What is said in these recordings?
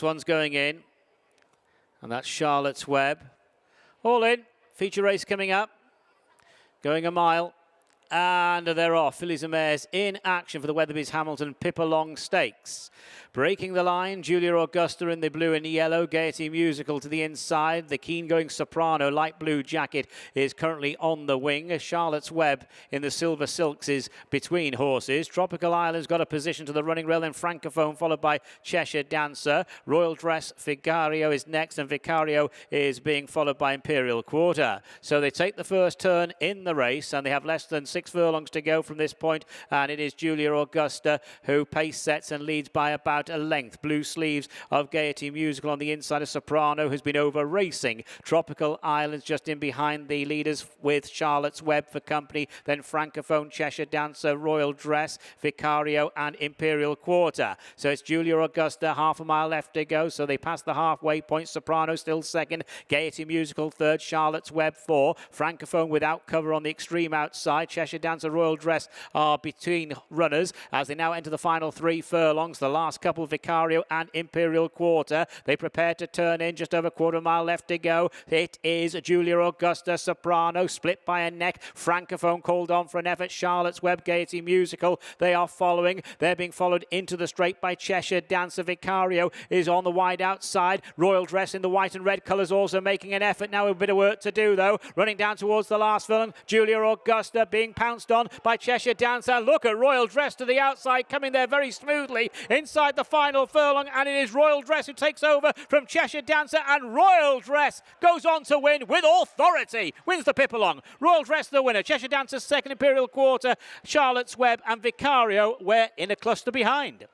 one's going in, and that's Charlotte's Web. All in, feature race coming up, going a mile. And they're off. Fillies and mares in action for the Weatherbys Hamilton Pipalong Stakes. Breaking the line, Julia Augusta in the blue and yellow. Gaiety Musical to the inside. The keen-going Soprano, light blue jacket, is currently on the wing. Charlotte's Web in the silver silks is between horses. Tropical Island's got a position to the running rail, and Francophone followed by Cheshire Dancer. Royal Dress Vicario is next, and Vicario is being followed by Imperial Quarter. So they take the first turn in the race, and they have less than 6 furlongs to go from this point, and it is Julia Augusta who pace sets and leads by about a length. Blue sleeves of Gaiety Musical on the inside of Soprano, who's been over racing. Tropical Islands just in behind the leaders with Charlotte's Web for company, then Francophone, Cheshire Dancer, Royal Dress, Vicario and Imperial Quarter. So it's Julia Augusta, half a mile left to go, so they pass the halfway point. Soprano still second, Gaiety Musical third, Charlotte's Web 4, Francophone without cover on the extreme outside. Cheshire Dancer, Royal Dress are between runners as they now enter the final 3 furlongs. The last couple, Vicario and Imperial Quarter. They prepare to turn in, just over a quarter mile left to go. It is Julia Augusta, Soprano, split by a neck. Francophone called on for an effort. Charlotte's Web, Gaiety Musical, they are following. They're being followed into the straight by Cheshire Dancer. Vicario is on the wide outside. Royal Dress in the white and red colours also making an effort. Now a bit of work to do though. Running down towards the last furlong, Julia Augusta being pounced on by Cheshire Dancer. Look at Royal Dress to the outside, coming there very smoothly inside the final furlong, and it is Royal Dress who takes over from Cheshire Dancer, and Royal Dress goes on to win with authority, wins the Pipalong. Royal Dress the winner, Cheshire Dancer second, Imperial Quarter, Charlotte's Web and Vicario were in a cluster behind.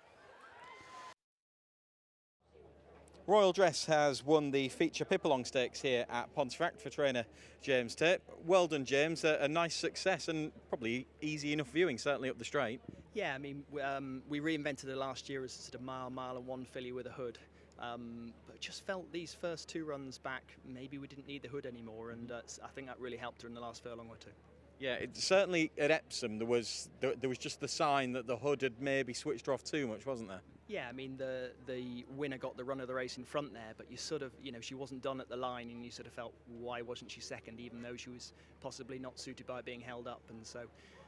Royal Dress has won the feature Pipalong Stakes here at Pontefract for trainer James Tate. Well done, James. A nice success and probably easy enough viewing, certainly up the straight. Yeah, I mean, we reinvented it last year as a sort of mile and one filly with a hood. But just felt these first 2 runs back, maybe we didn't need the hood anymore, and I think that really helped her in the last furlong or 2. Yeah, certainly at Epsom there was just the sign that the hood had maybe switched her off too much, wasn't there? Yeah, I mean, the winner got the run of the race in front there, but you sort of, you know, she wasn't done at the line, and you sort of felt, why wasn't she second, even though she was possibly not suited by being held up. And so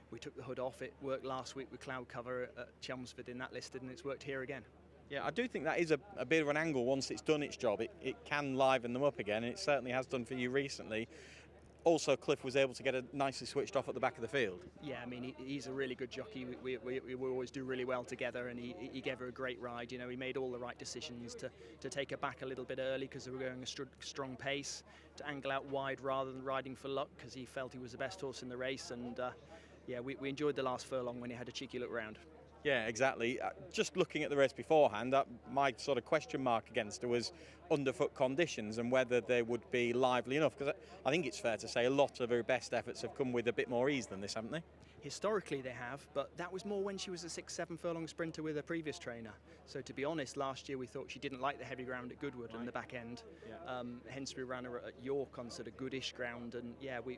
we took the hood off. It worked last week with cloud cover at Chelmsford in that listed, and it's worked here again. Yeah, I do think that is a bit of an angle. Once it's done its job, it can liven them up again, and it certainly has done for you recently. Also, Cliff was able to get it nicely switched off at the back of the field. Yeah, I mean, he's a really good jockey. We always do really well together, and he gave her a great ride. You know, he made all the right decisions to take her back a little bit early because they were going a strong pace, to angle out wide rather than riding for luck because he felt he was the best horse in the race. And yeah, we enjoyed the last furlong when he had a cheeky look round. Yeah, exactly. Just looking at the race beforehand, my sort of question mark against her was underfoot conditions and whether they would be lively enough, because I think it's fair to say a lot of her best efforts have come with a bit more ease than this, haven't they? Historically they have, but that was more when she was a 6-7 furlong sprinter with a previous trainer. So to be honest, last year we thought she didn't like the heavy ground at Goodwood and the back end. Yeah. Hence we ran her at York on sort of goodish ground, and yeah, we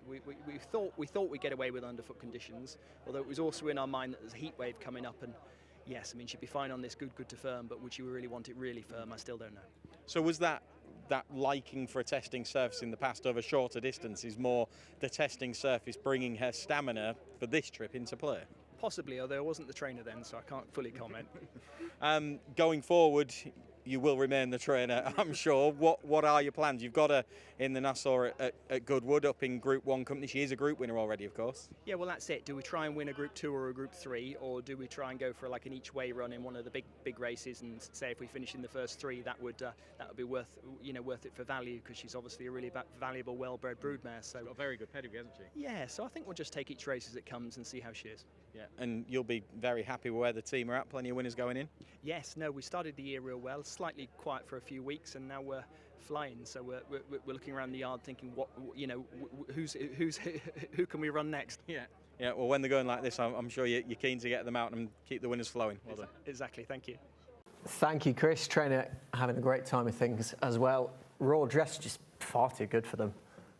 thought we'd get away with underfoot conditions. Although it was also in our mind that there's a heat wave coming up, and yes, I mean she'd be fine on this good to firm, but would she really want it really firm? I still don't know. So was that liking for a testing surface in the past over shorter distances more the testing surface bringing her stamina for this trip into play? Possibly, although I wasn't the trainer then, so I can't fully comment. Going forward, you will remain the trainer, I'm sure. What are your plans? You've got her in the Nassau at Goodwood up in Group 1 company. She is a group winner already, of course. Yeah, well, that's it. Do we try and win a Group 2 or a Group 3, or do we try and go for like an each-way run in one of the big races, and say if we finish in the first 3, that would be worth it for value, because she's obviously a really valuable, well-bred broodmare. So she's got a very good pedigree, hasn't she? Yeah, so I think we'll just take each race as it comes and see how she is. Yeah, and you'll be very happy with where the team are at. Plenty of winners going in. Yes, no, we started the year real well. Slightly quiet for a few weeks, and now we're flying. So we're looking around the yard, thinking, who can we run next? Yeah. Yeah. Well, when they're going like this, I'm sure you're keen to get them out and keep the winners flowing. Well done. Exactly. Thank you. Thank you, Chris. Trainer having a great time with things as well. Royal Dress just far too good for them.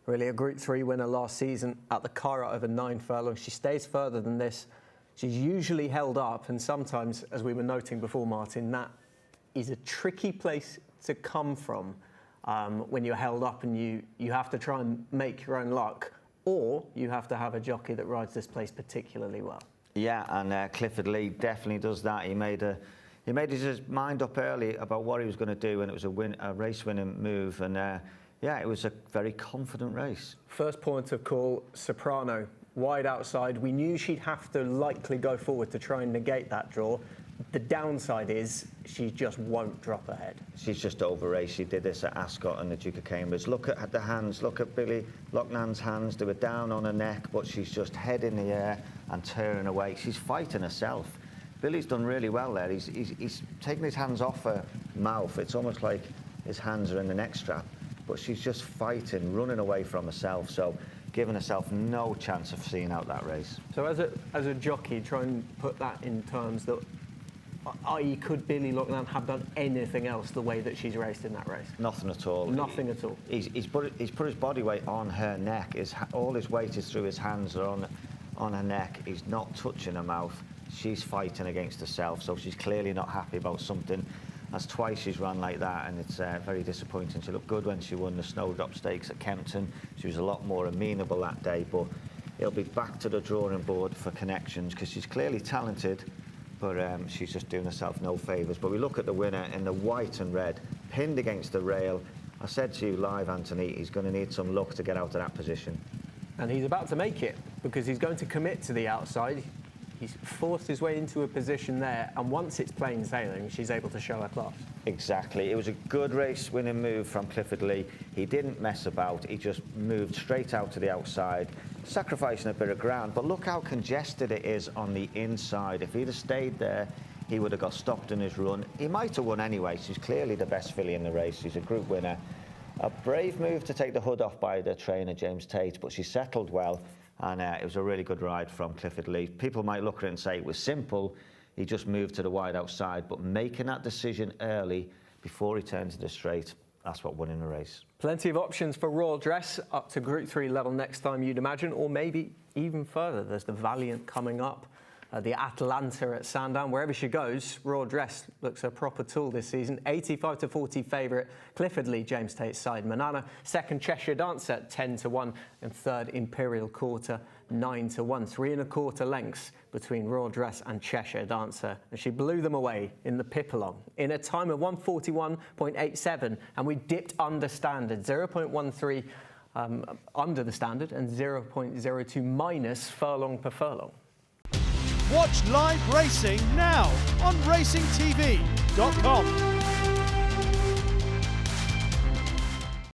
Really, a Group 3 winner last season at the Cairo over 9 furlongs. She stays further than this. She's usually held up, and sometimes, as we were noting before, Martin, that is a tricky place to come from when you're held up and you have to try and make your own luck, or you have to have a jockey that rides this place particularly well? Yeah, and Clifford Lee definitely does that. He made his mind up early about what he was going to do, and it was a race-winning move. And yeah, it was a very confident race. First point of call, Soprano, wide outside. We knew she'd have to likely go forward to try and negate that draw. The downside is she just won't drop ahead. She's just over-raced. She did this at Ascot and the Duke of Cambridge. Look at the hands. Look at Billy Loughnane's hands. They were down on her neck, but she's just head in the air and turning away. She's fighting herself. Billy's done really well there. He's taken his hands off her mouth. It's almost like his hands are in the neck strap, but she's just fighting, running away from herself. So giving herself no chance of seeing out that race. So as a jockey, try and put that in terms that, i.e., could Billy Loughnane have done anything else the way that she's raced in that race? Nothing at all. Nothing at all. He's put his body weight on her neck. All his weight is through his hands or on her neck. He's not touching her mouth. She's fighting against herself, so she's clearly not happy about something. That's twice she's run like that, and it's very disappointing. She looked good when she won the Snowdrop Stakes at Kempton. She was a lot more amenable that day, but it'll be back to the drawing board for connections, because she's clearly talented, but she's just doing herself no favours. But we look at the winner in the white and red, pinned against the rail. I said to you live, Anthony, he's going to need some luck to get out of that position. And he's about to make it, because he's going to commit to the outside. He's forced his way into a position there, and once it's plain sailing, she's able to show her class. Exactly. It was a good race-winning move from Clifford Lee. He didn't mess about. He just moved straight out to the outside, sacrificing a bit of ground. But look how congested it is on the inside. If he'd have stayed there, he would have got stopped in his run. He might have won anyway. She's clearly the best filly in the race. She's a group winner. A brave move to take the hood off by the trainer, James Tate, but she settled well. And it was a really good ride from Clifford Lee. People might look at it and say it was simple. He just moved to the wide outside, but making that decision early before he turned to the straight, that's what won in the race. Plenty of options for Royal Dress up to Group 3 level next time, you'd imagine, or maybe even further. There's the Valiant coming up, the Atlanta at Sandown. Wherever she goes, Royal Dress looks a proper tool this season. 85-40 favourite, Clifford Lee, James Tate, Saeed Manana. Second, Cheshire Dancer, 10-1. And third, Imperial Quarter, 9-1. 3 1/4 lengths between Royal Dress and Cheshire Dancer. And she blew them away in the Pipalong in a time of 1:41.87. And we dipped under standard, 0.13 under the standard and 0.02 minus furlong per furlong. Watch live racing now on racingtv.com.